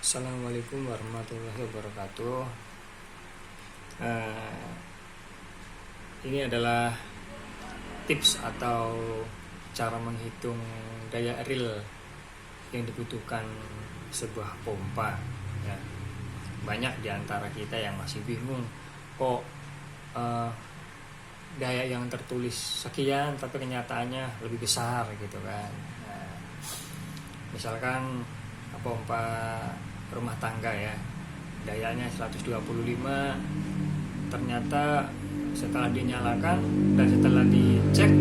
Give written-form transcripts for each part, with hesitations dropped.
Assalamualaikum warahmatullahi wabarakatuh. Eh, ini adalah tips atau cara menghitung daya real yang dibutuhkan sebuah pompa. Ya. Banyak di antara kita yang masih bingung, kok daya yang tertulis sekian tapi kenyataannya lebih besar gitu kan. Nah, misalkan pompa rumah tangga ya, dayanya 125, ternyata setelah dinyalakan dan setelah dicek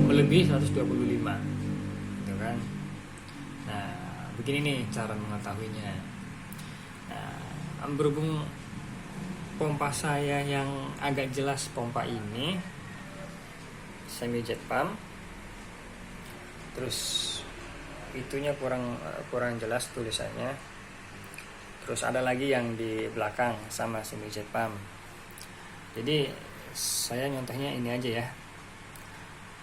melebihi 125 gitu kan. Nah, begini nih cara mengetahuinya. Nah, berhubung pompa saya yang agak jelas, pompa ini semi jet pump, terus itunya kurang jelas tulisannya. Terus ada lagi yang di belakang sama semi jet pump. Jadi saya nyontohnya ini aja ya.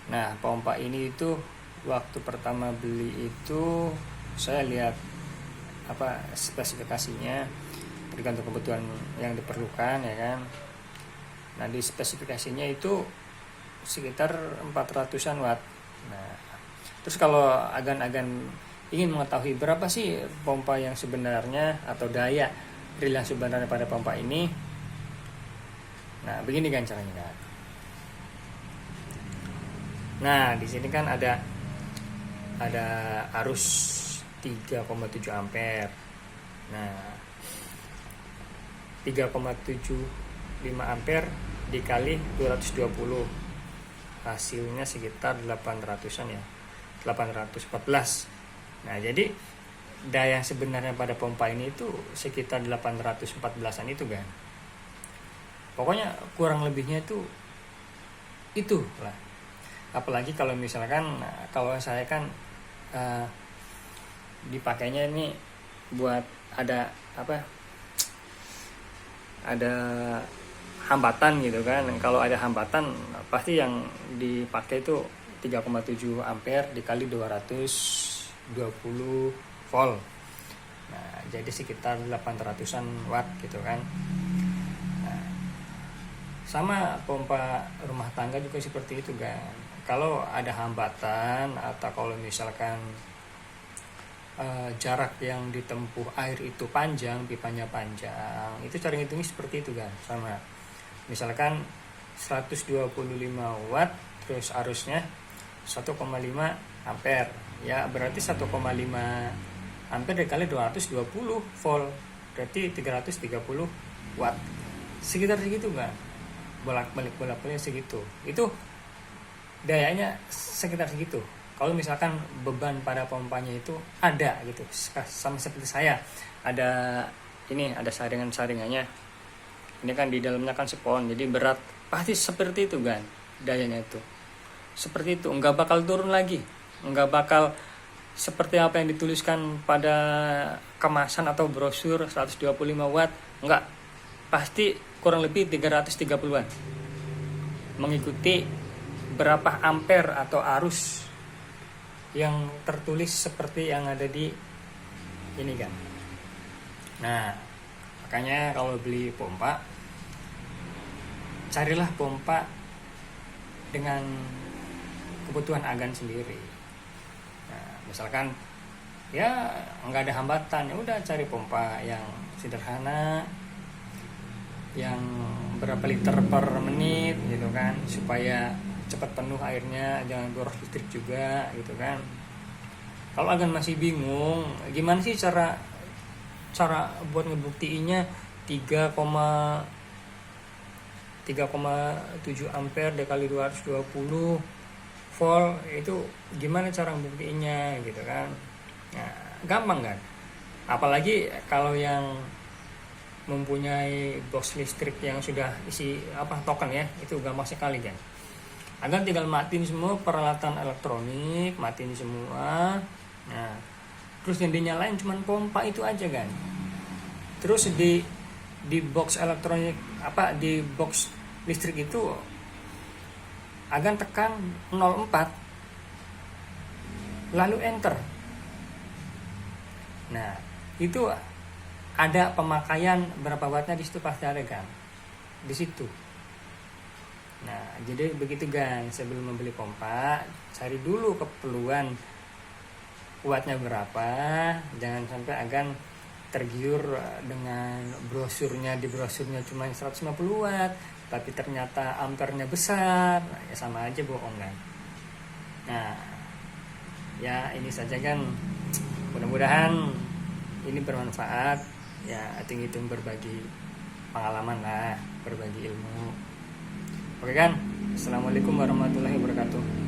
Nah, pompa ini itu waktu pertama beli itu saya lihat spesifikasinya, tergantung kebutuhan yang diperlukan ya kan. Nah, di spesifikasinya itu sekitar 400-an watt. Nah, terus kalau agan-agan ingin mengetahui berapa sih pompa yang sebenarnya atau daya real yang sebenarnya pada pompa ini, nah begini kan caranya kan. Nah, di sini kan ada arus 3,7 ampere. Nah, 3,75 ampere dikali 220 hasilnya sekitar 800-an ya, 814. Nah, jadi daya sebenarnya pada pompa ini itu sekitar 814-an itu kan. Pokoknya kurang lebihnya itu lah. Apalagi kalau misalkan kalau saya kan dipakainya ini buat ada hambatan gitu kan. Kalau ada hambatan pasti yang dipakai itu 3,7 ampere dikali 220 volt. Nah, jadi sekitar 800-an watt gitu kan. Nah, sama pompa rumah tangga juga seperti itu kan. Kalau ada hambatan atau kalau misalkan jarak yang ditempuh air itu panjang, pipanya panjang, itu cara ngitungnya seperti itu kan. Sama misalkan 125 watt terus arusnya 1,5 ampere, ya berarti 1,5 ampere dikali 220 volt berarti 330 watt, sekitar segitu kan. Bolak-balik segitu, itu dayanya sekitar segitu. Kalau misalkan beban pada pompanya itu ada gitu, sama seperti saya ada saringannya. Ini kan di dalamnya kan spon, jadi berat, pasti seperti itu kan dayanya itu. Seperti itu, nggak bakal turun lagi, nggak bakal seperti apa yang dituliskan pada kemasan atau brosur 125 watt, nggak, pasti kurang lebih 330-an, mengikuti berapa ampere atau arus yang tertulis seperti yang ada di ini kan. Nah, makanya kalau beli pompa, carilah pompa dengan kebutuhan agan sendiri. Nah, misalkan ya nggak ada hambatan, ya udah cari pompa yang sederhana, yang berapa liter per menit gitu kan, supaya cepat penuh airnya, jangan boros listrik juga gitu kan. Kalau agan masih bingung gimana sih cara buat ngebuktiinnya 3,7 ampere dikali 220 volt itu gimana cara ngebuktiinnya gitu kan. Nah, gampang kan, apalagi kalau yang mempunyai box listrik yang sudah isi token ya, itu gampang sekali kan. Agan tinggal matiin semua peralatan elektronik, matiin semua. Nah, terus yang dinyalain cuman pompa itu aja kan. Terus di box elektronik di box listrik itu Agan tekan 04 lalu enter. Nah, itu ada pemakaian berapa wattnya di situ pasti ada kan di situ. Nah, jadi begitu kan, sebelum membeli pompa cari dulu keperluan wattnya berapa, jangan sampai akan tergiur dengan brosurnya, di brosurnya cuma 150 watt tapi ternyata ampernya besar, ya sama aja bohong kan. Nah, ya ini saja kan, mudah-mudahan ini bermanfaat ya, hitung-hitung berbagi pengalaman lah, berbagi ilmu. Oke kan, assalamualaikum warahmatullahi wabarakatuh.